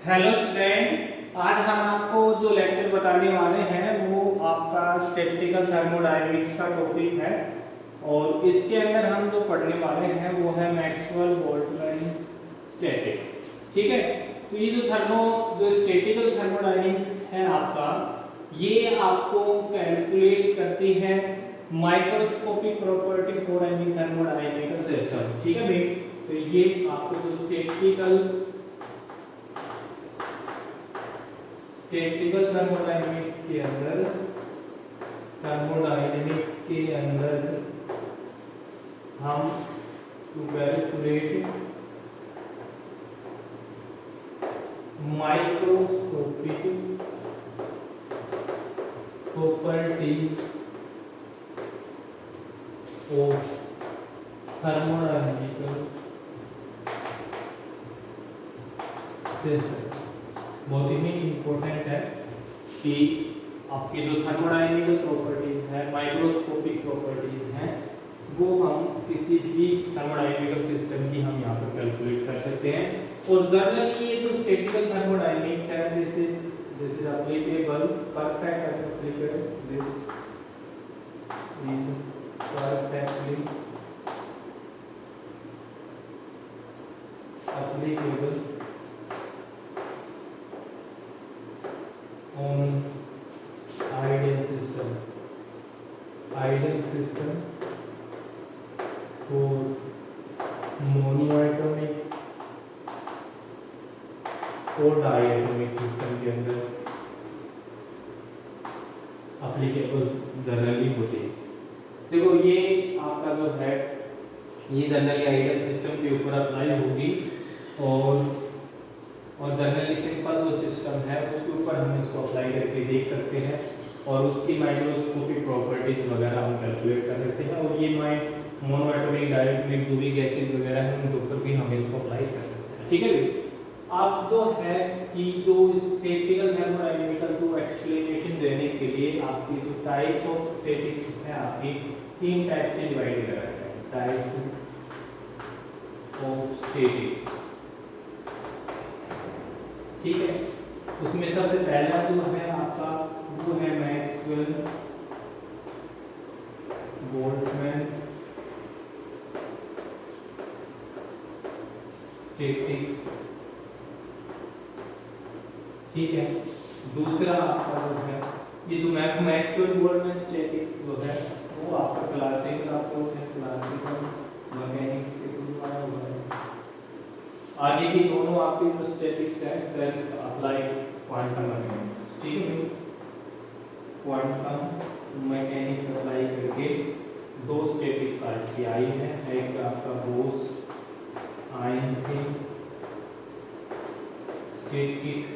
Hello student, आज हम आपको जो लेक्चर बताने वाले हैं वो आपका स्टैटिस्टिकल थर्मोडायनेमिक्स का टॉपिक है। और इसके अंदर हम जो पढ़ने वाले हैं वो है मैक्सवेल बोल्ट्जमैन स्टैटिक्स। ठीक है, तो ये जो स्टैटिकल थर्मोडायनेमिक्स है आपका, ये आपको कैलकुलेट करती है microscopic property for any thermodynamical system. ठीक है भाई, तो ये आपको जो स्टैटिकल थर्मोडायनेमिक्स के अंदर हम to calculate microscopic properties of thermodynamical system. बहुत ही इंपॉर्टेंट है कि आपके जो थर्मोडायनेमिकल प्रॉपर्टीज है, माइक्रोस्कोपिक प्रॉपर्टीज हैं, वो हम किसी भी थर्मोडायनेमिकल सिस्टम की हम यहाँ पर कैलकुलेट कर सकते हैं। और जनरली ये जो स्टैटिकल थर्मोडायनेमिक्स है, this is applicable perfect applicable this is perfectly applicable on ideal system for monoatomic और डायटोमिक सिस्टम के अंदर एप्लीकेबल जनरली होती है। देखो ये आपका जो है ये जनरली आइडियल सिस्टम के ऊपर अप्लाई होगी और जनरली सिंपल जो सिस्टम है उसके ऊपर हम इसको अप्लाई करके देख सकते हैं और उसकी माइक्रोस्कोपिक प्रॉपर्टीज वगैरह हम कैलकुलेट कर सकते हैं। और ये मोनोएटॉमिक डायटोमिक जो भी गैसेज वगैरह हैं उनके ऊपर भी हम इसको अप्लाई कर सकते हैं। ठीक है भाई, आप जो है कि जो स्टैटिकल थर्मोडायनेमिकल जो एक्सप्लेनेशन देने के लिए आपकी जो टाइप्स ऑफ स्टैटिक्स है आपकी तीन टाइप से डिवाइड करा गया है। टाइप्स ऑफ स्टैटिक्स, ठीक है, उसमें सबसे पहला जो है आपका वो है मैक्सवेल बोल्ट्जमैन स्टैटिक्स। ठीक है, दूसरा आपका जो है ये जो मैक्सवेल बोल्ट्जमैन स्टैटिक्स जो है वो आपका क्लासिकल अप्रोच है, क्लासिकल मैकेनिक्स के थ्रू आया हुआ है। आगे की दोनों आपकी जो स्टैटिक्स है देन अप्लाई क्वांटम मैकेनिक्स। ठीक है, क्वांटम मैकेनिक्स अप्लाई करके दो स्टैटिक्स आपकी आई है, एक आपका बोस आइंस्टीन स्टैटिक्स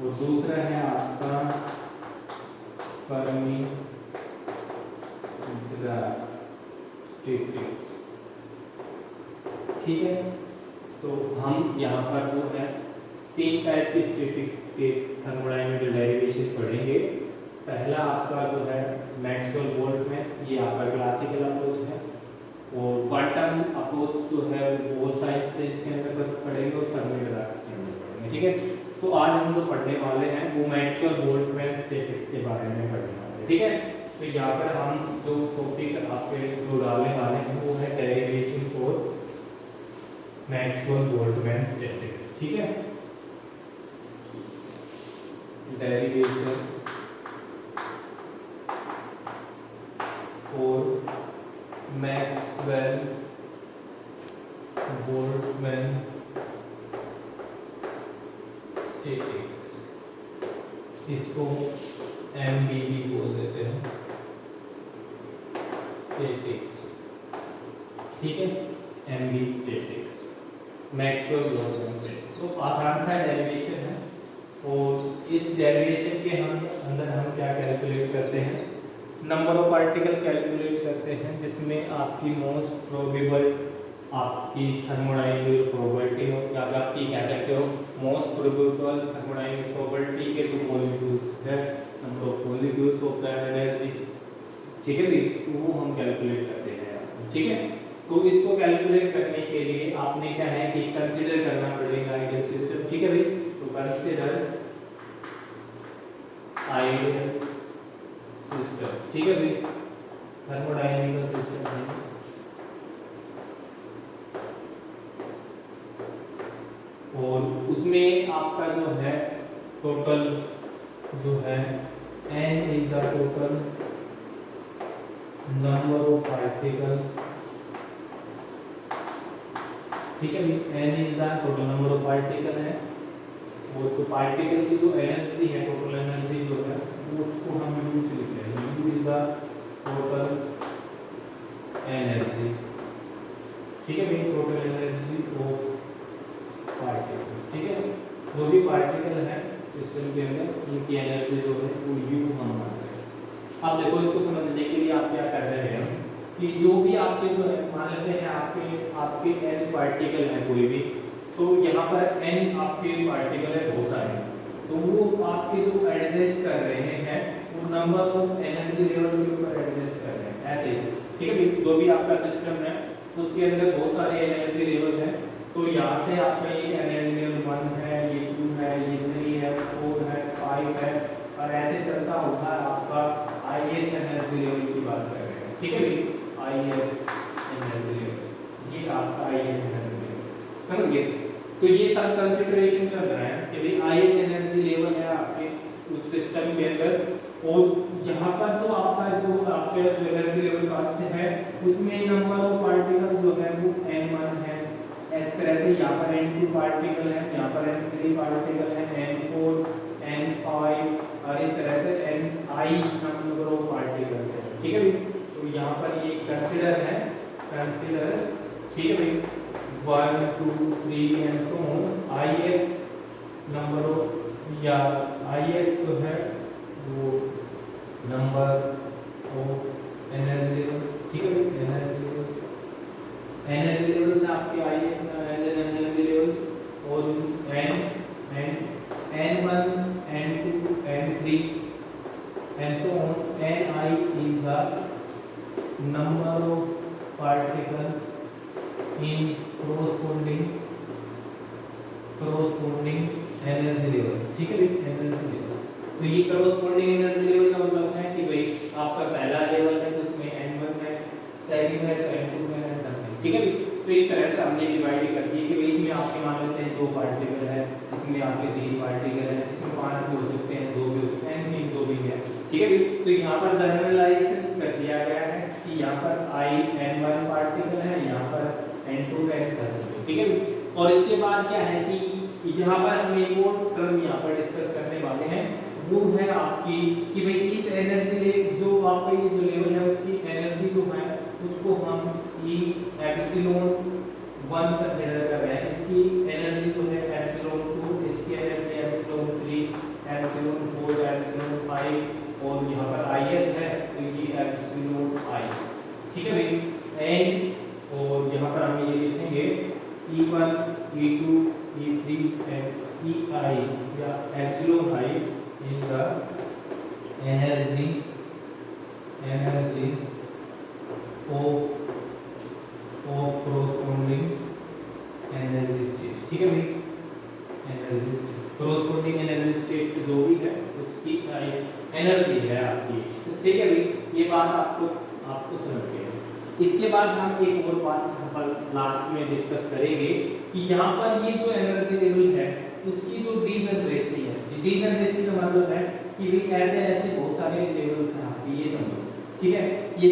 और दूसरा है आपका फर्मी डिराक स्टैटिक्स। ठीक है, तो हम यहाँ पर जो है तीन टाइप की स्टैटिक्स के थर्मोडायनेमिकल डेरिवेशन पढ़ेंगे। पहला आपका जो है मैक्सवेल बोल्ट्जमैन, ये आपका क्लासिकल अप्रोच है, और क्वांटम अप्रोच जो है वो बोस आइंस्टीन के अंदर पढ़ेंगे और फर्मी डिराक के अंदर पढ़ेंगे। ठीक है, तो आज हम जो पढ़ने वाले हैं वो मैक्सवेल बोल्ट्जमैन स्टैटिक्स के बारे में पढ़ने वाले हैं। ठीक है, तो यहाँ पर हम जो टॉपिक आपके जो डालने वाले हैं वो है derivation for Maxwell Boltzmann statics. ठीक है, derivation for Maxwell Boltzmann statics, इसको एमबीबी बोल देते हैं स्टैटिक्स। ठीक है, MB statics Maxwell Boltzmann statics तो आसान सा डेरिवेशन है। और इस डेरिवेशन के अंदर हम क्या कैलकुलेट करते हैं, नंबर ऑफ पार्टिकल कैलकुलेट करते हैं, जिसमें आपकी मोस्ट प्रोबेबल आपकी थर्मोडायनेमिकल प्रोबेबिलिटी हो, या आप ये कह सकते हो मोस्ट प्रोबेबल थर्मोडायनेमिकल प्रोबेबिलिटी के जो मॉलिक्यूल्स है, number of molecules of that energy. ठीक है, वो हम कैलकुलेट करते हैं। ठीक है, तो इसको कैलकुलेट करने के लिए आपने क्या है कि कंसीडर करना पड़ेगा आइडियल सिस्टम, ठीक है भाई। तो कंसीडर आइडियल सिस्टम, ठीक है भाई, थर्मोडायनेमिकल सिस्टम है। और उसमें आपका जो है टोटल जो है n is the total number of particle, ठीक है भाई, n is the total number of particle है। और जो पार्टिकल की जो एनर्जी है, टोटल एनर्जी जो है वो उसको हम u से लिख रहे हैं, u is the total energy, ठीक है भाई, टोटल एनर्जी ऑफ पार्टिकल्स, ठीक है। जो भी पार्टिकल है सिस्टम के अंदर उनकी एनर्जी जो है वो u हम मान रहे हैं। अब देखो इसको समझने के लिए आप क्या कर रहे हैं कि जो भी आपके जो है मान लेते हैं आपके n पार्टिकल है कोई भी, तो यहाँ पर n आपके पार्टिकल है बहुत सारे, तो वो आपके जो एडजस्ट कर रहे हैं वो नंबर ऑफ एनर्जी लेवल के ऊपर एडजस्ट कर रहे हैं, ऐसे ही, ठीक है भाई। जो भी आपका सिस्टम है उसके अंदर बहुत सारे एनर्जी लेवल है, तो यहाँ से आपका ये एनर्जी लेवल 1 है, ये 2 है, ये 3 है, 4 है, 5 है, और ऐसे चलता होगा आपका ith एनर्जी लेवल की बात कर रहे हैं, ठीक है भाई, ith एनर्जी लेवल, ये आपका ith एनर्जी लेवल, समझ गए। तो ये सब कंसीडरेशन चल रहा है कि भाई ith एनर्जी लेवल है आपके उस सिस्टम के अंदर, और यहाँ पर जो आपका जो एनर्जी लेवल कास्ट है उसमें नंबर ऑफ पार्टिकल जो है वो n1 है, इस तरह से यहाँ पर n2 पार्टिकल है, यहाँ पर n3 पार्टिकल है, n4, n5 और इस तरह से ni नंबर ऑफ पार्टिकल्स है, ठीक है भाई। तो यहाँ पर ये कंसीडर है, कंसीडर, ठीक है भाई, 1 2 3 and so on, ith number of या ith जो है वो नंबर ऑफ एनर्जी लेवल, ठीक है भाई, एनर्जी लेवल्स, एनर्जी लेवल्स आपके एनर्जी लेवल्स, और n1 n2 n3 and so on, ni is the number of particle in corresponding energy levels, ठीक है भाई, एनर्जी लेवल्स। तो ये corresponding एनर्जी लेवल का मतलब है कि भाई आपका पहला लेवल है तो उसमें n1 है, सेकंड है तो n2 है, ऐसा है, ठीक है भाई। तो इस तरह से हमने डिवाइड कर दी कि भाई इसमें आपके मान लेते हैं 2 पार्टिकल है, इसमें आपके 3 पार्टिकल है, इसमें 5 भी हो सकते हैं, 2 भी हो सकते हैं, n 2 भी है, ठीक है भाई। तो यहाँ पर जनरलाइजेशन कर दिया गया है कि यहाँ पर n1 पार्टिकल है, यहाँ पर n2 है, ठीक है भाई। और इसके बाद क्या है कि यहाँ पर हम एक और टर्म यहाँ पर डिस्कस करने वाले हैं, वो है आपकी कि भाई इस एनर्जी ले जो आपका ये जो लेवल है उसकी एनर्जी जो है उसको हम ई एप्सिलॉन 1 कंसीडर कर रहे हैं, इसकी एनर्जी जो है एप्सिलॉन 2, इसकी एनर्जी एप्सिलॉन 3, एप्सिलॉन 4, एप्सिलॉन 5, और यहाँ पर ith है तो ये एप्सिलॉन i, ठीक है भाई, n, और यहाँ पर हम ये लिखेंगे e1 e2 e3 and ei या epsilon i is the energy of corresponding energy state, ठीक है भाई, energy state, corresponding energy state जो भी है उसकी एनर्जी है आपकी, ठीक है भाई। ये बात आपको समझ गए। इसके बाद हम एक और बात यहाँ पर लास्ट में डिस्कस करेंगे कि यहाँ पर ये जो एनर्जी लेवल है उसकी जो डीजनरेसी है, डीजनरेसी का मतलब है कि भाई ऐसे बहुत सारे लेवल्स हैं आपके, ये समझो, ठीक है, ये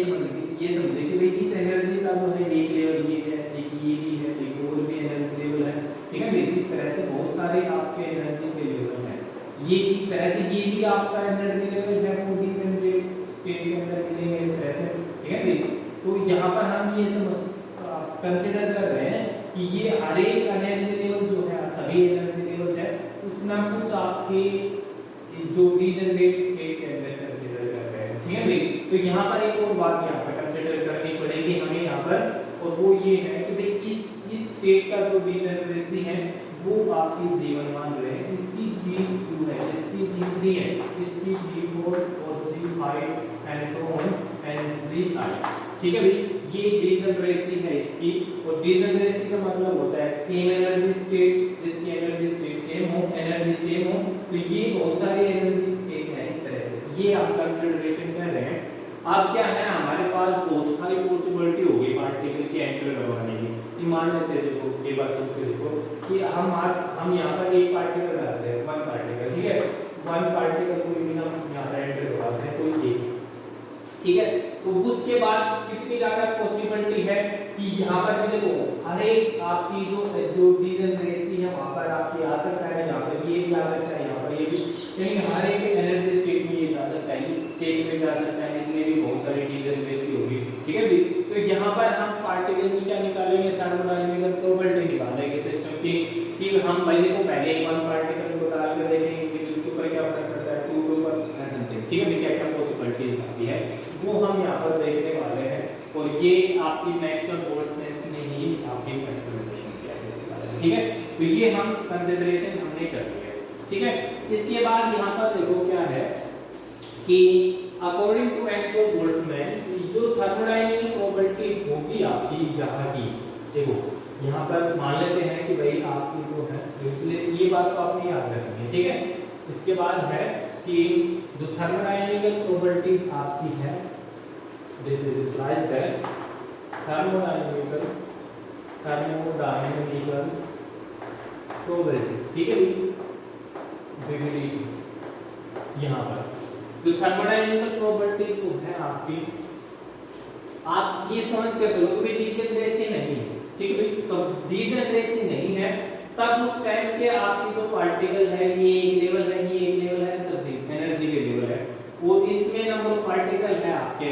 समझे कि भाई इस एनर्जी का जो है एक लेवल ये है, एक ये भी है, एक और भी एनर्जी लेवल है, ठीक है भाई। इस तरह से बहुत सारे आपके एनर्जी के लेवल हैं, ये इस तरह से ये भी आपका एनर्जी लेवल है वो डीजनरेट स्टेट के अंदर मिलेंगे इस तरह से, ठीक है भाई। तो यहाँ पर हम ये कंसीडर कर रहे हैं कि ये हर एक एनर्जी लेवल जो है, सभी एनर्जी लेवल है उसमें कुछ आपके जो डीजनरेट स्टेट के अंदर कंसीडर कर रहे हैं, ठीक है भाई। तो यहाँ पर एक और बात यहाँ पर कंसीडर करनी पड़ेगी हमें यहाँ पर, और वो ये है कि भाई इस स्टेट का जो डीजनरेसी है वो आपकी G1 मान रहे हैं, इसकी G2 है, इसकी G3 है, इसकी G4 और G5 and so on and Gi, ठीक है भाई। ये डिजनरेसी है इसकी, और डिजनरेसी का मतलब होता है सेम एनर्जी स्टेट, जिसकी एनर्जी स्टेट सेम हो, एनर्जी सेम हो, तो ये बहुत सारी एनर्जी स्टेट है इस तरह से, ये आप कंसीडरेशन कर रहे हैं। अब क्या है, हमारे पास बहुत सारी पॉसिबिलिटी होगी पार्टिकल के एंटर करवाने की। मान लेते हैं, देखो ये बात सोच के देखो कि हम यहाँ पर एक पार्टिकल डालते हैं, वन पार्टिकल, ठीक है, वन पार्टिकल कोई भी हम यहाँ पर एंटर करवाते हैं, कोई एक, ठीक है। तो उसके बाद कितनी ज्यादा पॉसिबिलिटी है कि यहाँ पर भी देखो हर एक आपकी जो डिजनरेसी है वहां पर आपकी आ सकता है, यहाँ पर ये भी आ सकता है, यहाँ पर ये भी, यानी हर एक एनर्जी स्टेट में ये जा सकता है, इस स्टेट में जा सकता है, इसमें भी बहुत सारी डिजनरेसी होगी, ठीक है भाई। तो यहाँ पर हम पार्टिकल की क्या निकालेंगे, थर्मोडायनामिकल प्रॉपर्टी निकालेंगे सिस्टम की, कि हम भाई देखो पहले वन पार्टिकल को डाल कर देखेंगे कि उसके ऊपर क्या फर्क पड़ता है, टू के ऊपर समथिंग, ठीक है भाई, क्या क्या पॉसिबिलिटीज आती है वो हम यहाँ पर देखने वाले हैं। और ये आपकी मैक्सवेल बोल्ट्जमैन ने ही आपकी एक्सपेरिमेंटेशन किया है इसके बारे में, ठीक है। तो ये हम कंसीडरेशन हमने कर लिया, ठीक है। इसके बाद यहाँ पर देखो क्या है कि अकॉर्डिंग टू मैक्सवेल बोल्ट्जमैन जो थर्मोडायनामिक प्रॉपर्टी होगी आपकी यहाँ की, देखो यहाँ पर मान लेते हैं कि भाई आपकी जो है, ये बात तो आपने याद रखनी है, ठीक है। इसके बाद है कि जो थर्मोडायनामिकल प्रॉपर्टी आपकी है, this is implies that thermodynamical property, ठीक है, यहाँ पर जो थर्मोडायनामिकल प्रॉपर्टीज जो है आपकी, आप ये समझ कर चलो कि डिजनरेसी नहीं है, ठीक है भाई। तो डिजनरेसी नहीं है तब उस टाइम के आपकी जो पार्टिकल है ये एक लेवल है, ये एक लेवल है, समथिंग एनर्जी के लेवल है, और इसमें नंबर ऑफ पार्टिकल है आपके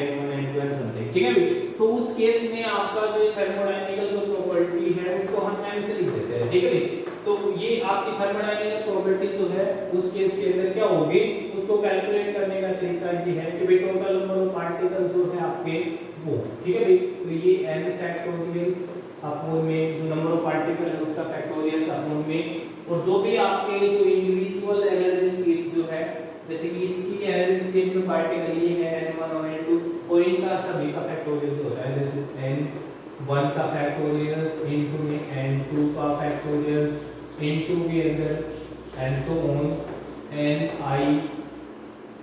समथिंग, ठीक है भाई। तो उस केस में आपका जो थर्मोडायनामिकल जो प्रॉपर्टी है उसको हम एम से लिख देते हैं, ठीक है भाई। तो ये आपकी थर्मोडायनामिकल प्रॉपर्टी जो है उस केस के अंदर क्या होगी, उसको कैलकुलेट करने का तरीका ये है कि भाई टोटल नंबर ऑफ पार्टिकल जो है आपके वो, ठीक है भाई। तो ये n फैक्टोरियल्स अपॉन में जो नंबर ऑफ पार्टिकल है उसका फैक्टोरियल्स अपॉन में, और जो भी आपके जो इंडिविजुअल एनर्जी स्टेट जो है, जैसे कि इसकी एनर्जी स्टेट में पार्टिकल ये है n1 और n2, और इनका सभी का फैक्टोरियल्स होता है, जैसे n1 का फैक्टोरियल्स n2 में n2 का फैक्टोरियल्स n2 के अंदर एंड सो ऑन ni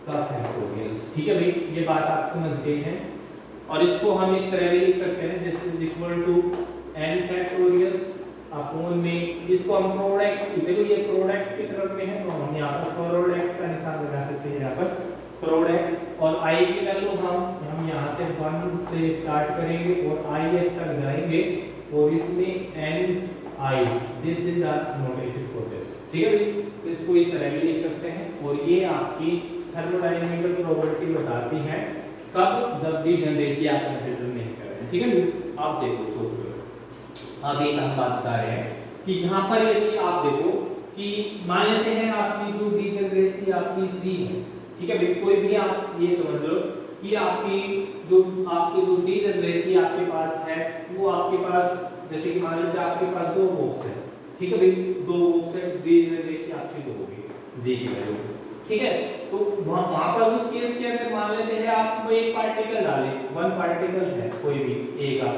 का फैक्टोरियल्स, ठीक है भाई। ये बात आप समझ गए हैं। और इसको हम इस तरह भी लिख सकते हैं, this is equal to n factorials upon में, इसको हम प्रोडक्ट, देखो ये प्रोडक्ट की तरफ में है तो हम यहाँ पर प्रोडक्ट का निशान लगा सकते हैं, यहाँ पर प्रोडक्ट, और i की वैल्यू हम यहाँ से 1 से स्टार्ट करेंगे और i तक जाएंगे, और इसमें ni, this is the notation for this, ठीक है भाई। तो इसको इस तरह भी लिख सकते हैं, और ये आपकी थर्मोडायनामिकल प्रॉपर्टी बताती है कब, जब डिजनरेसी आप कंसीडर नहीं कर रहे हैं, ठीक है। आप देखो सोचो, अब एक हम बात बता रहे हैं कि यहाँ पर यदि आप देखो कि मान लेते हैं आपकी जो डिजनरेसी आपकी c है, ठीक है भाई, कोई भी आप ये समझ लो कि आपकी जो डिजनरेसी आपके पास है वो आपके पास, जैसे कि मान लेते हैं आपके पास दो बॉक्स है, ठीक है भाई, दो बॉक्स है, डिजनरेसी आपकी दो होगी g की वैल्यू, ठीक है। तो वहां पर उस केस के अंदर मान लेते हैं आप कोई एक पार्टिकल डाले, वन पार्टिकल है कोई भी एक आप,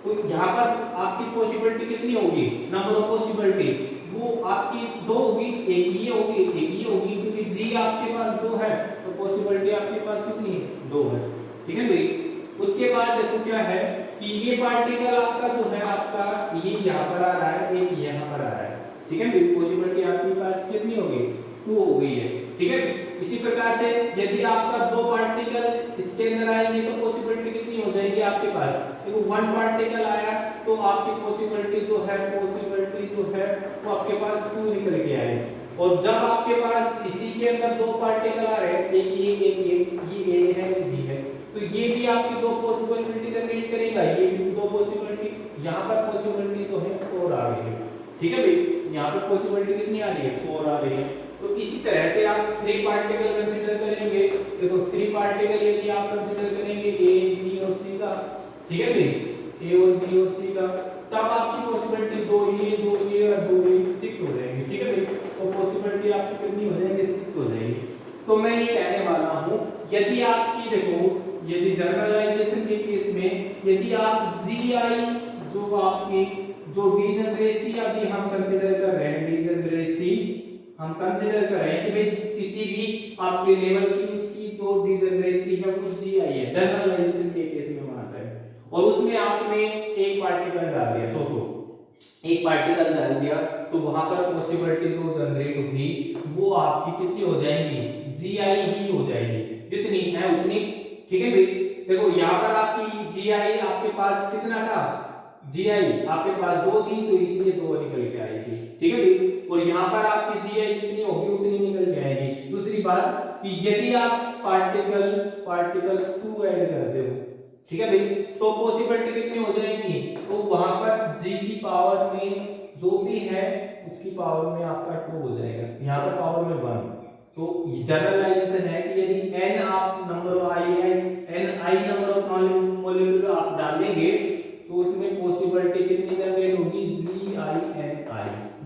तो यहाँ पर आपकी पॉसिबिलिटी कितनी होगी, नंबर ऑफ पॉसिबिलिटी वो आपकी दो होगी, एक ये होगी एक ये होगी, क्योंकि जी आपके पास दो है तो पॉसिबिलिटी आपके पास कितनी है, दो है, ठीक है भाई। उसके बाद देखो क्या है कि ये पार्टिकल आपका जो है आपका ये यहाँ पर आ रहा है, एक यहाँ पर आ रहा है, ठीक है भाई, पॉसिबिलिटी आपके पास कितनी होगी, 2 हो गई है, ठीक है। इसी प्रकार से यदि आपका दो पार्टिकल इसके अंदर आएंगे तो पॉसिबिलिटी कितनी हो जाएगी आपके पास, देखो वन पार्टिकल आया तो आपकी पॉसिबिलिटी जो है वो आपके पास 2 निकल के आएगी, और जब आपके पास इसी के अंदर दो पार्टिकल आ रहे हैं, एक ये ए है ये बी है, तो ये भी आपकी दो पॉसिबिलिटी जनरेट करेगा, ये भी दो पॉसिबिलिटी, यहाँ पर पॉसिबिलिटी जो है 4 आ रही है, ठीक है भाई। यहाँ पर पॉसिबिलिटी कितनी आ रही है, 4 आ रही है। तो इसी तरह से आप 3 पार्टिकल कंसीडर करेंगे, देखो 3 पार्टिकल यदि आप कंसीडर करेंगे ए बी और सी का, ठीक है भाई, ए और बी और सी का, तब आपकी पॉसिबिलिटी 2 ये और 2 ये 6 हो जाएंगे, ठीक है भाई। तो पॉसिबिलिटी आपकी कितनी हो जाएगी, 6 हो जाएगी। तो मैं ये कहने वाला हूँ यदि आपकी देखो यदि जनरलाइजेशन के केस में यदि आप GI जो आपकी जो डीजनरेसी अभी हम कंसीडर कर रहे हैं, डीजनरेसी हम कंसीडर कर रहे हैं कि भाई किसी भी आपके लेवल की उसकी जो डीजनरेसी है वो GI है, जनरलाइजेशन के केस में मान रहे हैं, और उसमें आपने एक पार्टिकल डाल दिया, सोचो एक पार्टिकल डाल दिया तो वहां पर पॉसिबिलिटी जो जनरेट हुई वो आपकी कितनी हो जाएंगी, GI ही हो जाएगी, जितनी है उतनी। ठीक है भाई, देखो यहाँ पर आपकी GI आपके पास कितना था, GI आपके पास 2 थी तो इसलिए 2 निकल के आई थी। ठीक है भाई, और यहाँ पर आपकी GI जितनी होगी उतनी निकल के आएगी। दूसरी बात कि यदि आप पार्टिकल 2 ऐड करते हो, ठीक है भाई, तो पॉसिबिलिटी कितनी हो जाएगी, तो वहां पर G की पावर में जो भी है उसकी पावर में आपका 2 हो जाएगा, यहाँ पर पावर में 1। तो जनरलाइजेशन है कि यदि n आप number of i number of molecule आप डालेंगे तो उसमें पॉसिबिलिटी कितनी जनरेट होगी, GI।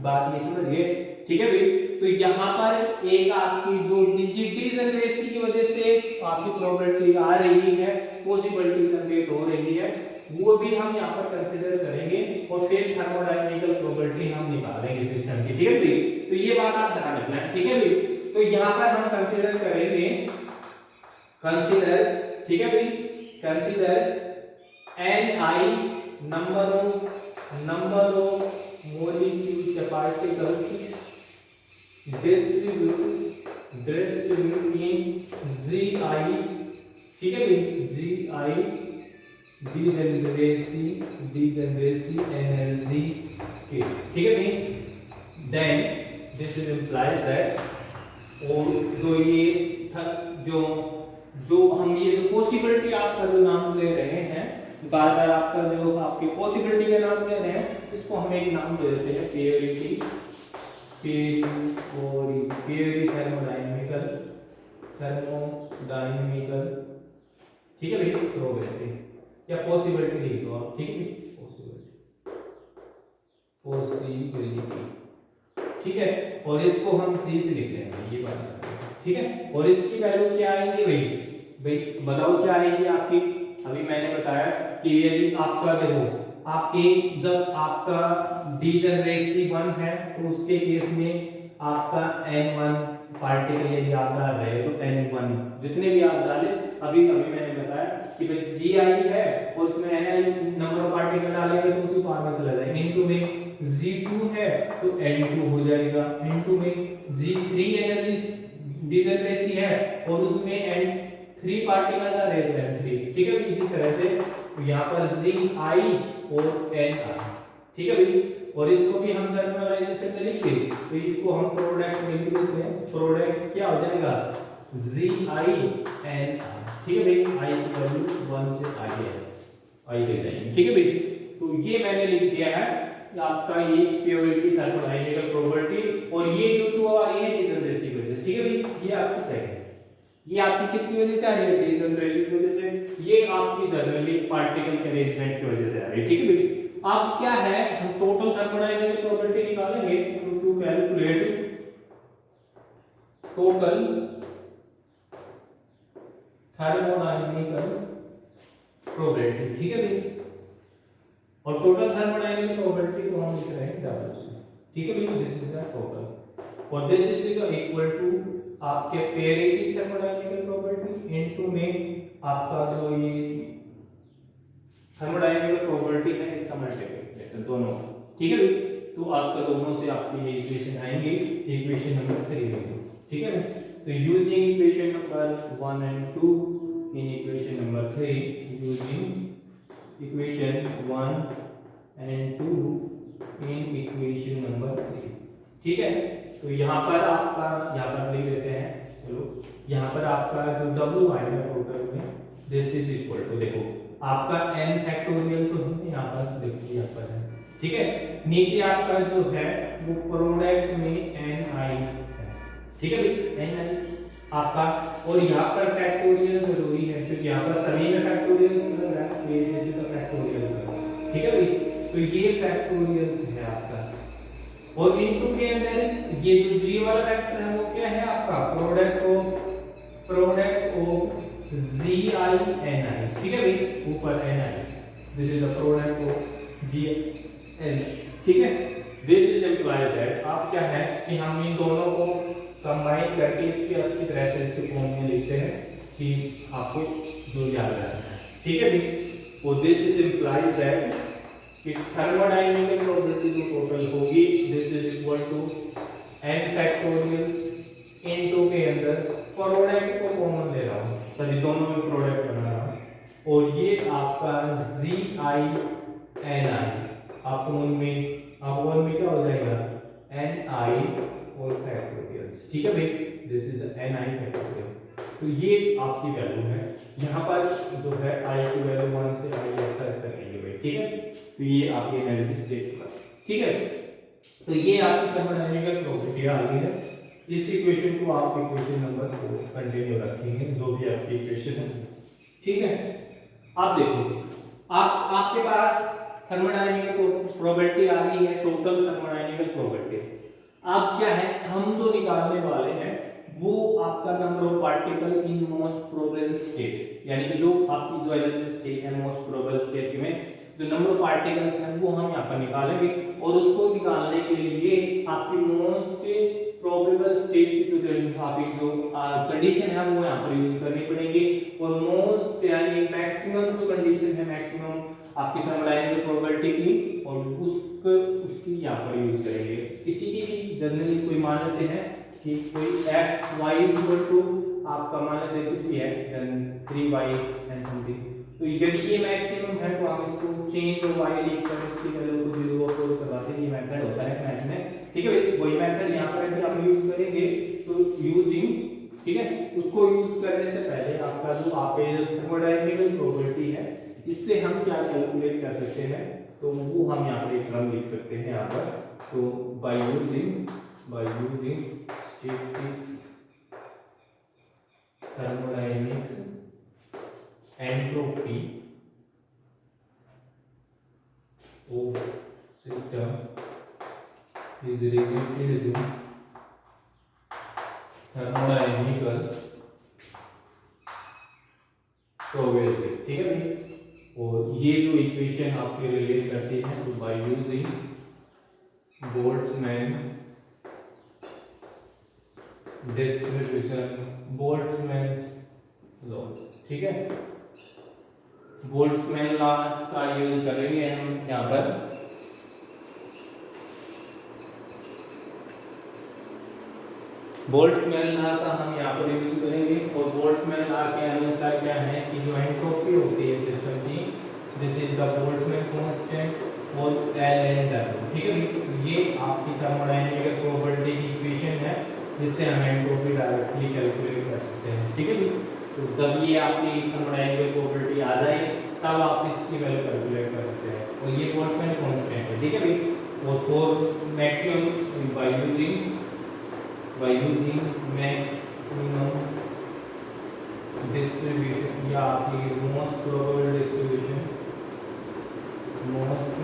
बात ये समझिए। ठीक है भाई, तो यहाँ पर एक आपकी जो डीजनरेसी की वजह से आपकी प्रोबेबिलिटी आ रही है, पॉसिबिलिटी जनरेट हो रही है, वो भी हम यहाँ पर कंसीडर करेंगे और फिर थर्मोडायनामिकल प्रोबेबिलिटी हम निकालेंगे सिस्टम की। ठीक है भाई, तो ये बात आप ध्यान रखना है। ठीक है भाई, तो यहाँ पर हम कंसीडर करेंगे, ठीक है भाई, consider Ni number of molecules particles distribute in GI। ठीक है भाई, GI degeneracy energy scale। ठीक है भाई, then this implies that, और जो हम ये जो पॉसिबिलिटी आपका जो नाम ले रहे हैं, बार बार आपका जो आपके पॉसिबिलिटी का नाम ले रहे हैं, इसको हम एक नाम दे देते हैं प्योरिटी थर्मोडायनामिकल। ठीक है भाई, प्रोबेबिलिटी या पॉसिबिलिटी लिख दो आप। ठीक है, पॉसिबिलिटी। ठीक है, और इसको हम C से लिख देंगे, ये बात। ठीक है, और इसकी वैल्यू क्या आएगी भाई बताओ क्या आएगी आपकी। अभी मैंने बताया कि यदि आपका देखो आपकी जब आपका डीजनरेसी 1 है तो उसके केस में आपका N1 पार्टिकल यदि आप डाल रहे हो तो N1 जितने भी आप डाले, अभी मैंने बताया कि भाई GI है और उसमें Ni नंबर ऑफ पार्टिकल डालेंगे तो उसी पावर में चला जाएगा, इनटू में G2 है तो N2 हो जाएगा, इनटू में G3 एनर्जी डीजनरेसी है और उसमें N3 पार्टिकल डाले तो N3। ठीक है, इसी तरह से यहाँ पर GI और Ni। ठीक है भाई, और इसको भी हम जनरलाइजेशन में लिखते तो इसको हम प्रोडक्ट में लिख देते हैं, प्रोडक्ट क्या हो जाएगा, GI Ni। ठीक है भाई, I की वैल्यू 1 से आगे है, I ले जाएंगे। ठीक है भाई, तो ये मैंने लिख दिया है आपका ये प्योरिटी थर्मोडायनामिकल प्रोबेबिलिटी, और ये ड्यू टू आ रही है डीजनरेसी की वजह से। ठीक है भाई, ये आपकी सेकंड, ये आपकी किसकी वजह से आ रही है, डीजनरेसी की वजह से, ये आपकी जनरली पार्टिकल के अरेंजमेंट की वजह से आ रही है। ठीक है भाई, अब क्या है, हम टोटल थर्मोडायनामिकल प्रोबेबिलिटी निकालेंगे टू कैलकुलेट टोटल थर्मोडायनामिकल प्रोबेबिलिटी। ठीक है भाई, और टोटल थर्मोडायनामिकल प्रोबेबिलिटी को हम लिख रहे हैं W। ठीक है भाई, दिस इज द टोटल, और दिस इज इक्वल टू आपके प्योरिटी थर्मोडायनामिकल प्रोबेबिलिटी इनटू में आपका जो ये थर्मोडायनामिकल प्रोबेबिलिटी है इसका मल्टीप्लिकेशन दोनों। ठीक है भाई, तो आपका दोनों से आपकी ये इक्वेशन आएंगे, इक्वेशन नंबर 3 में। ठीक है भाई, तो using equation number 1 and 2 in equation number 3, using equation 1 and 2 in equation number 3। ठीक है, तो यहाँ पर आपका यहाँ पर लिख देते हैं, चलो यहाँ पर आपका जो W आएगा टोटल में, दिस इज इक्वल टू, देखो आपका n फैक्टोरियल तो है यहाँ पर, देखिए यहाँ पर है। ठीक है, नीचे आपका जो है वो प्रोडक्ट में Ni है। ठीक है भाई, Ni आपका, और यहाँ पर फैक्टोरियल जरूरी है क्योंकि यहाँ पर सभी में फैक्टोरियल लग रहा है, तो ये जैसे का फैक्टोरियल। ठीक है भाई, तो ये फैक्टोरियल्स है आपका, और इनटू के अंदर ये जो G वाला फैक्टर है वो क्या है आपका, प्रोडक्ट ऑफ GINI, ठीक है भाई, ऊपर NI, this is the product of GN, ठीक है। दिस इज इम्प्लाइज दैट, आप क्या है कि हम इन दोनों को कंबाइन करके इसकी अच्छी तरह से इसके फॉर्म में लिखते हैं कि आपको जो याद रखना है, ठीक है भाई। और दिस इज इम्प्लाइज दैट कि थर्मोडायनेमिकल प्रोबेबिलिटी जो टोटल होगी this is equal to n factorials into के अंदर प्रोडक्ट को कॉमन ले रहा हूं, सॉरी दोनों में प्रोडक्ट बना रहा हूं, और ये आपका GINI आपको उनमें क्या हो जाएगा NI और फैक्टोरियल्स, ठीक है भाई, this is the NI factorial. तो ये आपकी वैल्यू है, यहाँ पर जो है I की वैल्यू 1 से I तक चलेंगे भाई, ठीक है। तो ये आपकी एनालिसिस स्टेट का, ठीक है। तो ये आपकी थर्मोडायनेमिकल प्रॉपर्टी आ गई है। इस इक्वेशन को आप इक्वेशन नंबर 4 कंटिन्यू रखेंगे, जो भी आपकी इक्वेशन है, ठीक है। आप देखो, आपके पास थर्मोडायनेमिकल प्रोबेबिलिटी आ गई है, टोटल थर्मोडायनेमिकल प्रोबेबिलिटी। अब क्या है, हम जो निकालने वाले हैं वो आपका number of particle in most probable state, यानी कि जो आपकी जो एनालिसिस स्टेट है मोस्ट प्रोबेबल स्टेट में जो नंबर ऑफ पार्टिकल्स हैं वो हम यहाँ पर निकालेंगे, और उसको निकालने के लिए आपकी मोस्ट प्रोबेबल स्टेट की जो आपकी जो कंडीशन है वो यहाँ पर यूज करनी पड़ेगी, और मोस्ट यानी मैक्सिमम जो कंडीशन है मैक्सिमम आपकी थर्मोडायनेमिकल प्रोबेबिलिटी की, और उसकी यहाँ पर यूज करेंगे। किसी की भी जनरली कोई मान लेते हैं कि कोई Fy इक्वल टू आपका मान लेते हैं कुछ भी है देन 3y एंड समथिंग, तो यदि ये मैक्सिमम है तो हम इसको चेंज और y लिखकर इसकी वैल्यू को 0 अप्रोच करवाते हैं, ये मेथड होता है मैथ में, ठीक है। वही मेथड यहाँ पर भी हम यूज करेंगे, तो यूजिंग, ठीक है, उसको यूज करने से पहले आपका जो थर्मोडायनेमिकल प्रोबेबिलिटी है इससे हम क्या कैलकुलेट कर सकते हैं, तो वो हम यहाँ पर एक टर्म लिख सकते हैं यहाँ पर, तो by using statistics thermodynamics entropy of system is related to thermodynamical probability, ठीक है भाई। और ये जो इक्वेशन आपके रिलेट करती है तो by using Boltzmann distribution, Boltzmann law, ठीक है। बोल्ट्जमैन लॉ का यूज करेंगे हम यहाँ पर, बोल्ट्जमैन लॉ का हम यहाँ पर यूज करेंगे, और बोल्ट्जमैन लॉ के अनुसार क्या है कि जो एंट्रोपी होती है सिस्टम की, this is the Boltzmann constant और Ln, ठीक है। ये आपकी थर्मोडायनेमिकल प्रोबेबिलिटी की इक्वेशन है जिससे हम एंट्रोपी डायरेक्टली कैलकुलेट कर सकते हैं, ठीक है। तो जब ये आपकी थर्मोडायनेमिकल प्रोबेबिलिटी आ जाए तब आप इसकी वैल्यू कैलकुलेट कर सकते हैं, और ये बोल्ट्जमैन कांस्टेंट है, ठीक है भाई। और for maximum by using maximum distribution, या आपकी most probable distribution, most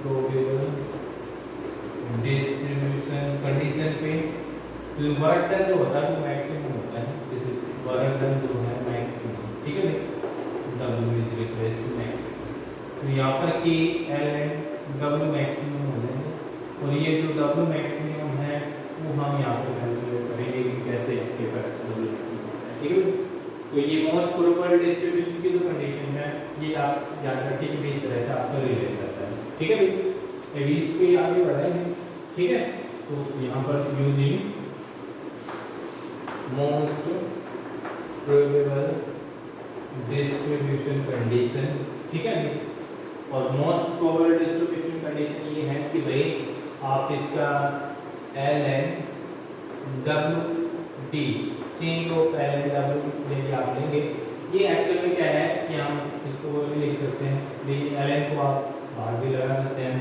probable distribution condition पे तो वर्क डन जो होता है वो मैक्सिमम होता है, जैसे वर्क डन जो है मैक्सिमम, ठीक है। W is equal to maximum, तो यहाँ पर K L and W maximum हो जाएंगे, और ये जो W मैक्सिमम है वो हम यहाँ पर कैलकुलेट करेंगे कि कैसे के पास W मैक्सिमम है, ठीक है। तो ये मोस्ट प्रोबेबल डिस्ट्रीब्यूशन की जो कंडीशन है ये आप याद रखिए कि इस तरह से आपको रिलेट करता है, ठीक है भाई। अभी इस पे आगे बढ़ाएंगे, ठीक है। तो यहाँ पर using most probable distribution condition, ठीक है। और मोस्ट प्रोबेबल डिस्ट्रीब्यूशन कंडीशन ये है कि भाई आप इसका Ln WD change of Ln W यदि आप लेंगे, ये एक्चुअल में क्या है कि हम इसको भी लिख सकते हैं, Ln को आप बाहर भी लगा सकते हैं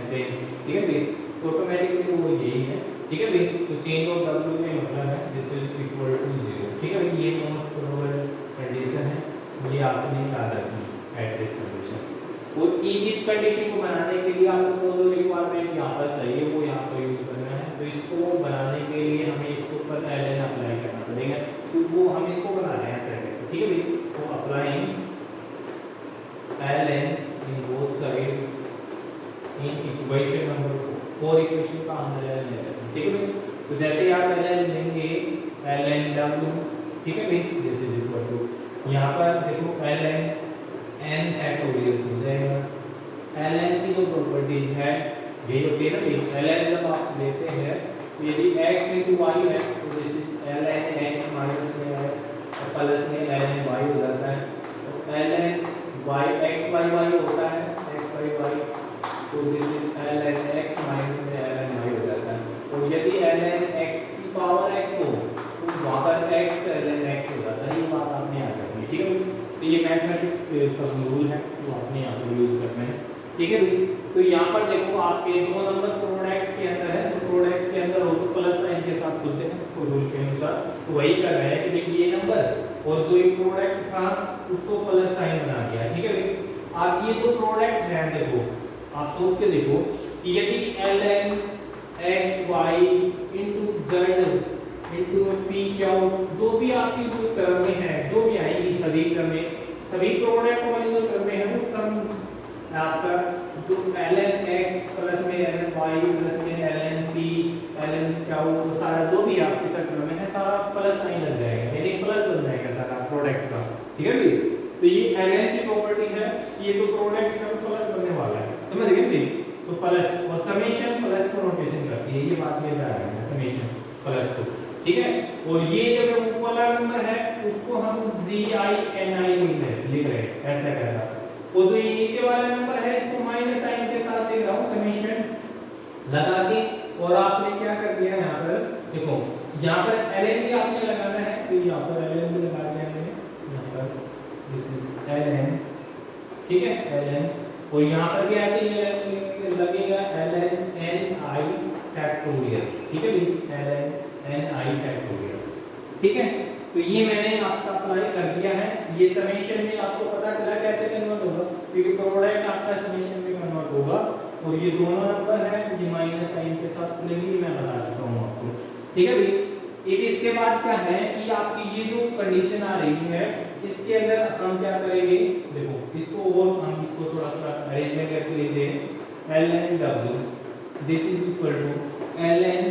चेंज, ठीक है भाई। ऑटोमेटिकली वो यही है, ठीक है भाई। तो चेंज ऑफ W में मतलब है दिस इज इक्वल टू 0, ठीक है भाई। ये मोस्ट प्रोबेबल कंडीशन है, ये आपने याद रखनी है एट दिस कंडीशन। और इस कंडीशन को बनाने के लिए आपको जो रिक्वायरमेंट यहाँ पर चाहिए वो यहाँ पर यूज करना है, तो इसको बनाने के लिए हमें इसके ऊपर Ln अप्लाई करना पड़ेगा, तो वो हम इसको बना रहे हैं ऐसे ठीक है भाई। तो applying ln in both side in equation number 4 equation का हम ln ले सकते हैं, ठीक है भाई। तो जैसे आप ln लेंगे ln w, ठीक है भाई, दिस इज इक्वल टू यहाँ पर देखो ln n फैक्टोरियल हो जाएगा। ln की जो प्रॉपर्टीज है ये होती है ना भाई, ln जब आप लेते हैं तो यदि x into y है तो this is ln x minus में है और प्लस में ln y हो जाता है। तो ln y x y y होता है x y y, तो this is ln x minus में ln y हो जाता है। तो यदि ln x की पावर x हो तो वहाँ पर x ln x हो जाता है। ये बात आपने याद रखनी है, ठीक है। तो ये मैथमेटिक्स का रूल है तो आपने यहाँ पर यूज करना है, ठीक है भाई। तो यहाँ पर देखो आपके 2 नंबर प्रोडक्ट के अंदर है, तो प्रोडक्ट के अंदर हो तो प्लस साइन के साथ खुलते हैं तो रूल के अनुसार। तो वही कर रहे हैं कि देखिए ये नंबर और जो एक प्रोडक्ट था उसको प्लस साइन बना दिया, ठीक है भाई। आप ये जो प्रोडक्ट है देखो, आप सोच के देखो कि यदि ln x y into z into p क्या हो, जो भी आपकी जो टर्म में है, जो भी आएगी सभी टर्म में, सभी प्रोडक्ट वाली जो टर्म में है वो सब आपका जो ln x प्लस में ln y प्लस में ln p ln क्या हो, वो सारा जो भी आपके सर्कल में है सारा प्लस साइन लग जाएगा, यानी प्लस बन जाएगा सारा प्रोडक्ट का, ठीक है भाई। तो ये ln की प्रॉपर्टी है, ये जो प्रोडक्ट है वो प्लस बनने वाला है, समझ गए भाई। तो प्लस और समेशन प्लस को नोटेशन करती है, ये बात ये जा रहा है समेशन प्लस को, ठीक है। और ये जो ऊपर वाला नंबर है उसको हम zi ni लिख रहे हैं ऐसा कैसा, और जो ये नीचे वाला नंबर है इसको माइनस साइन के साथ लिख रहा हूं समेशन लगा के। और आपने क्या कर दिया यहाँ पर देखो, यहाँ पर ln भी आपने लगाना है तो यहाँ पर ln भी लगा दिया मैंने, यहाँ पर दिस इज ln, ठीक है ln। और यहाँ पर भी ऐसे ही लगेगा ln ni फैक्टोरियल्स, ठीक है भाई, ln ni फैक्टोरियल्स, ठीक है। तो ये मैंने आपका अप्लाई कर दिया है। ये समेशन में आपको पता चला कैसे कन्वर्ट होगा, क्योंकि प्रोडक्ट आपका समेशन में कन्वर्ट होगा और ये दोनों नंबर है ये माइनस साइन के साथ खुलेंगे, मैं बता चुका हूँ आपको, ठीक है भाई। एक इसके बाद क्या है कि आपकी ये जो कंडीशन आ रही है इसके अंदर हम क्या करेंगे, देखो इसको और हम इसको थोड़ा सा अरेंजमेंट करके लेते हैं। ln w this is equal to ln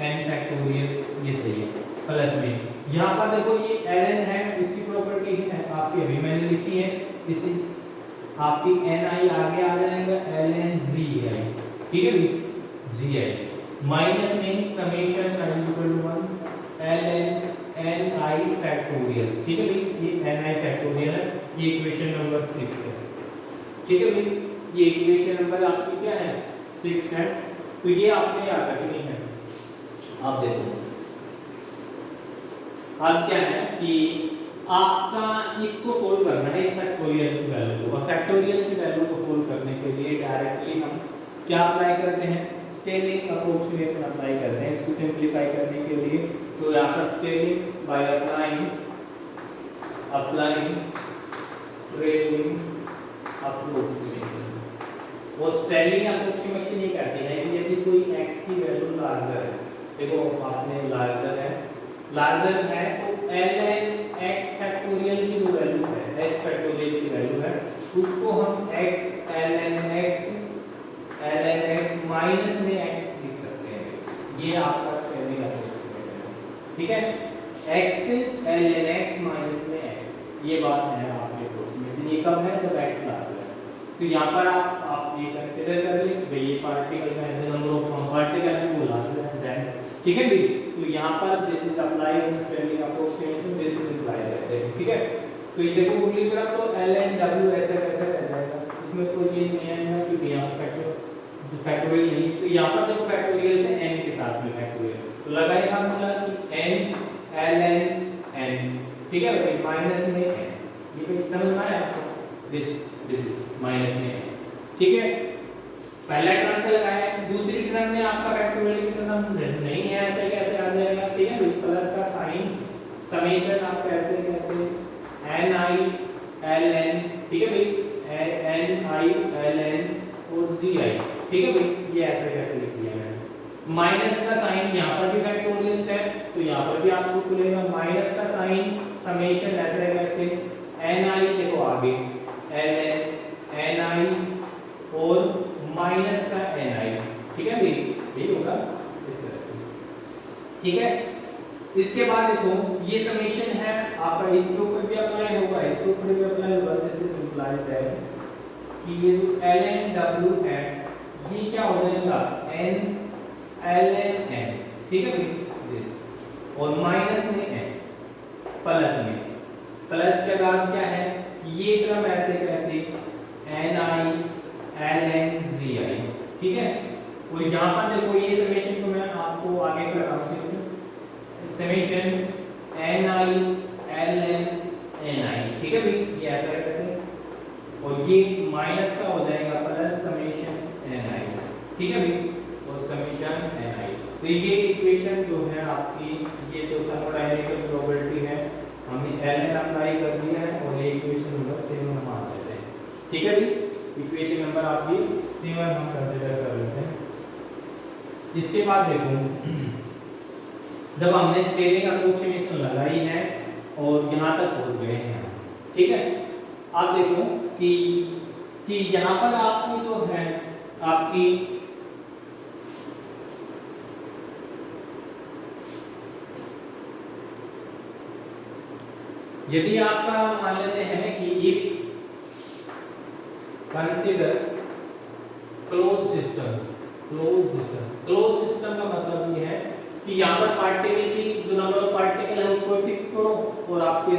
n factorial, ये सही है, प्लस में यहाँ पर देखो ये ln है, इसकी प्रॉपर्टी है आपकी अभी मैंने लिखी है, दिस इज आपकी ni आगे आ जाएगा ln zi, ठीक है भाई, zi माइनस में summation i equal to 1 ln ni factorial, ठीक है भाई, ये ni फैक्टोरियल है, ये इक्वेशन नंबर 6 है, ठीक है भाई। ये इक्वेशन नंबर आपकी क्या है 6 है। तो ये आपने याद रखनी है। आप देखो अब क्या है कि आपका इसको सोल्व करना है फैक्टोरियल की वैल्यू को, और फैक्टोरियल की वैल्यू को सोल्व करने के लिए डायरेक्टली हम क्या अप्लाई करते हैं, स्टेलिंग अप्रोक्सीमेशन अप्लाई करते हैं इसको सिंपलीफाई करने के लिए। तो यहाँ पर Stirling by applying Stirling approximation, वो स्टेलिंग अप्रोक्सीमेशन ये कहते हैं कि यदि कोई x की वैल्यू लार्जर है, देखो आपने लार्जर है तो ln x फैक्टोरियल की जो वैल्यू है, x फैक्टोरियल की वैल्यू है उसको हम x ln x माइनस में x लिख सकते हैं, ये आपका स्टेलिंग अप्रोक्सीमेशन है, ठीक है। x ln x माइनस में x, ये बात है आपके अप्रोक्सीमेशन। ये कब है जब x लार्जर है। तो यहाँ पर आप ये कंसीडर कर ले भाई ये पार्टिकल का जो नंबर ऑफ पार्टिकल है वो लार्जर है देन, ठीक है भाई। तो यहाँ पर this is apply on Stirling approximation, this is apply रहते हैं, ठीक है। तो ये देखो पूरी तरह तो ln w ऐसा कैसा रह जाएगा, इसमें कोई चीज नहीं आएगा क्योंकि यहाँ फैक्टोरियल नहीं, तो यहाँ पर देखो फैक्टोरियल से n के साथ में फैक्टोरियल, तो लगाए फार्मूला कि n ln n, ठीक है भाई, माइनस में n, ये कोई समझ में आया आपको, दिस इज माइनस में n, ठीक है। पहला टर्म पे लगाया, दूसरी टर्म में आपका फैक्टोरियल की टर्म नहीं है, ऐसे कैसे आ जाएगा, ठीक है भाई, प्लस का साइन समेशन आप कैसे ni ln, ठीक है भाई, ni ln और zi, ठीक है भाई, ये ऐसे कैसे लिख दिया मैंने, माइनस का साइन यहाँ पर भी फैक्टोरियल है तो यहाँ पर भी आपको खुलेगा माइनस का साइन समेशन ऐसे कैसे ni देखो आगे ln ni और माइनस का ni, ठीक है भाई, यही होगा इस तरह से, ठीक है। इसके बाद देखो ये समेशन है आपका, इसके ऊपर भी अप्लाई होगा, इसके ऊपर भी अप्लाई होगा। दिस इज इंप्लाइज दैट कि ये जो ln w है ये क्या हो जाएगा n ln n, ठीक है भाई, दिस और माइनस में n प्लस में, प्लस के बाद क्या है ये क्रम ऐसे कैसे ni ln zi, ठीक है। और यहाँ पर देखो ये समेशन को मैं आपको आगे कर रहा हूँ, समेशन ni ln ni, ठीक है भाई, ये ऐसा है कैसे और ये माइनस का हो जाएगा प्लस समेशन ni, ठीक है भाई, और समेशन ni। तो ये इक्वेशन जो है आपकी, ये जो थर्मोडायनेमिकल प्रोबेबिलिटी है हमने ln अप्लाई कर दिया है और ये इक्वेशन नंबर 7 हम मान लेते हैं, ठीक है भाई। इक्वेशन नंबर आपकी 7 हम कंसीडर कर लेते हैं। इसके बाद देखो जब हमने स्टेरिंग अप्रोक्सीमेशन लगाई है और यहाँ तक पहुँच गए हैं, ठीक है, आप देखो कि यहाँ पर आपकी जो है आपकी यदि आपका मान लेते हैं कि if consider close system, close system का मतलब ये है कि यहाँ पर पार्टिकल की जो नंबर ऑफ पार्टिकल है उसको फिक्स करो और आपके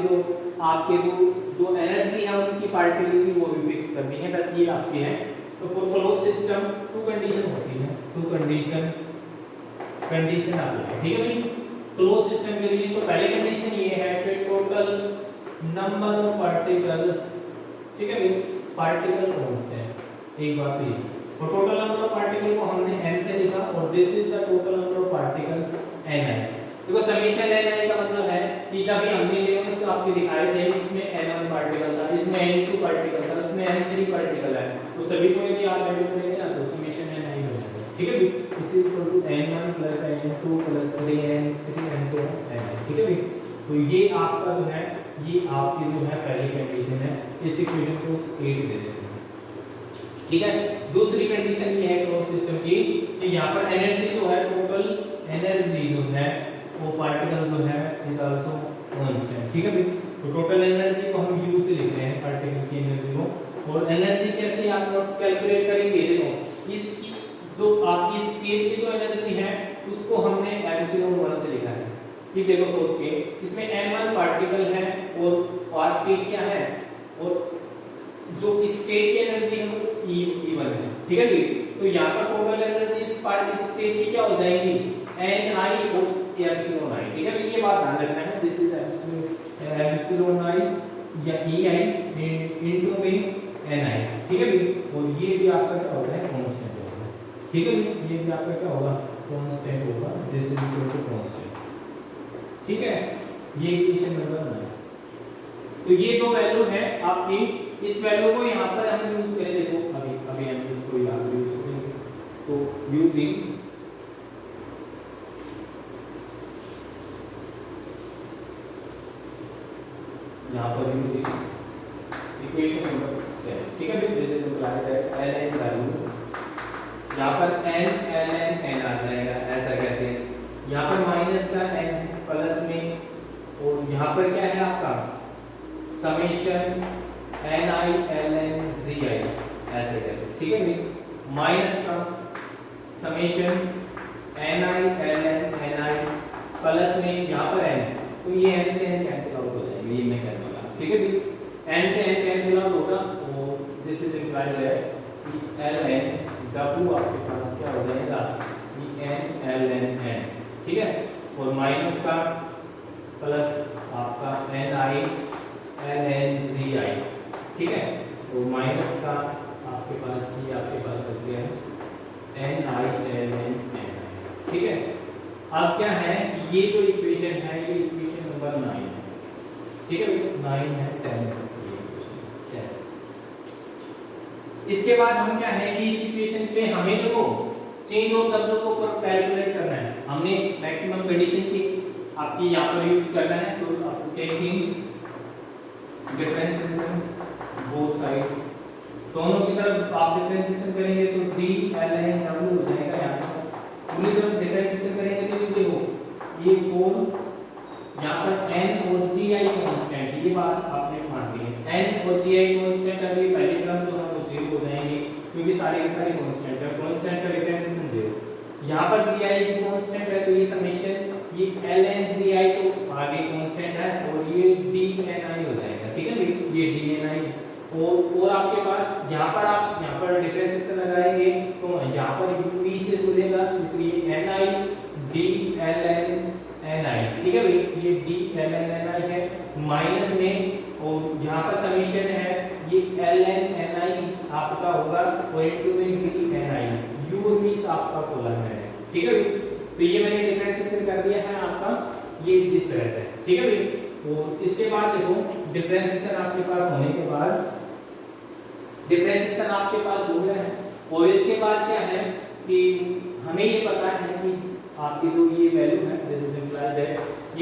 जो एनर्जी है उनकी पार्टिकल की वो भी फिक्स करनी है, बस ये आपके हैं। तो for close system two condition होती है, टू कंडीशन आती है, ठीक है भाई। क्लोज सिस्टम के लिए तो पहली कंडीशन ये है कि टोटल नंबर ऑफ पार्टिकल्स, ठीक है भाई, पार्टिकल पहुंचते हैं, एक बात ये, और टोटल नंबर ऑफ पार्टिकल को हमने n से लिखा और this is the total number of particles ni। देखो समेशन ni का मतलब है कि जब हमने लेवल्स आपके दिखाए थे, इसमें n1 पार्टिकल था, इसमें n2 पार्टिकल था, उसमें n3 पार्टिकल है, तो सभी को यदि आप ऐड करेंगे ना तो समेशन ni बन जाएगा, ठीक है भाई। Is equal to n1 + n2 + 3n3 and so on ni, ठीक है भाई। तो ये आपका जो है ये आपकी जो है पहली कंडीशन है, इस इक्वेशन को 8 दे देते हैं, ठीक है। दूसरी कंडीशन ये है क्लोज सिस्टम की कि यहाँ पर एनर्जी जो है टोटल एनर्जी जो है वो पार्टिकल जो है इज आल्सो कांस्टेंट, ठीक है भाई। तो टोटल एनर्जी को हम u से लिख रहे हैं, पार्टिकल की एनर्जी को, और एनर्जी कैसे आप कैलकुलेट करेंगे, देखो इसकी जो आपकी स्टेट की जो एनर्जी है उसको हमने एप्सिलॉन 1 से लिखा है, ठीक, देखो सोच के इसमें n1 पार्टिकल है और पार्टिकल क्या है और जो स्टेट की एनर्जी है वो E1 है, ठीक है भाई। तो यहाँ पर टोटल एनर्जी इस पार्ट स्टेट की क्या हो जाएगी ni और एप्सिलॉन i, ठीक है भाई, ये बात ध्यान रखना है। दिस इज एप्सिलॉन i या ei इनटू में ni, ठीक है भाई, और ये भी आपका क्या होता है कांस्टेंट होगा, ठीक है भाई, ये भी आपका क्या होगा कांस्टेंट होगा, this is equal to constant, ठीक है। ये इक्वेशन नंबर 9। तो ये दो वैल्यू है आपकी, इस वैल्यू को यहाँ पर हम यूज करें, देखो अभी हम इसको यहाँ पर यूज करेंगे, तो यूजिंग यहाँ पर यूजिंग इक्वेशन नंबर 7, ठीक है भाई, जैसे इम्प्लाइड है ln वैल्यू, यहाँ पर n ln n आ जाएगा, ऐसा कैसे, यहाँ पर माइनस का n प्लस में, और यहाँ पर क्या है आपका समेशन ni ln zi, ऐसे कैसे, ठीक है भाई, माइनस का summation ni ln ni plus में यहाँ पर n, तो ये n से n कैंसिल आउट हो जाएगा, ये मैं कहने वाला, ठीक है भाई, n से n कैंसिल आउट होगा, तो this is implied that ln w आपके पास क्या हो जाएगा n ln n, ठीक है, और माइनस का प्लस आपका ni ln zi, ठीक है, तो माइनस का आपके पास ये आपके पास बच गया है ni ln n, ठीक है। अब क्या है ये जो इक्वेशन है ये इक्वेशन नंबर 9 है, ठीक है, 9 है 10 इसके बाद हम क्या है कि इस इक्वेशन पे हमें देखो चेंज ऑफ W को कैलकुलेट करना है, हमने मैक्सिमम कंडीशन की आपकी यहाँ पर यूज करना है, तो आपको टेकिंग डिफरेंशिएशन बोथ साइड, दोनों की तरफ आप डिफरेंशिएशन करेंगे तो d ln w हो जाएगा। यहाँ पर पूरी तरफ डिफरेंशिएशन करेंगे तो देखो ये 4 यहाँ पर n और gi कांस्टेंट, ये बात आपने मान ली है, n और gi कांस्टेंट, अभी पहली टर्म जो है वो 0 हो जाएंगे क्योंकि सारे के सारे कांस्टेंट है, कांस्टेंट का डिफरेंशिएशन 0। यहाँ पर gi की कांस्टेंट है तो ये समेशन ये ln gi तो आगे कांस्टेंट है और ये dni हो जाएगा, ठीक है भाई, ये dni। और आपके पास यहाँ पर आप यहाँ पर डिफरेंशिएशन लगाएंगे तो यहाँ पर p से जुड़ेगा तो ये ni d ln ni, ठीक है भाई, ये d ln ni है माइनस में, और यहाँ पर समेशन है ये ln ni आपका होगा और इनटू में d ni, u और v आपका कॉलम है, ठीक है भाई। तो ये मैंने डिफरेंशिएशन कर दिया है आपका ये इस तरह से, ठीक है भाई। और इसके बाद देखो डिफरेंशिएशन आपके पास होने के बाद, डिफरेंशिएशन आपके पास हो गया है, और इसके बाद क्या है कि हमें ये पता है कि आपकी जो ये वैल्यू है दिस इज इंप्लाइड दैट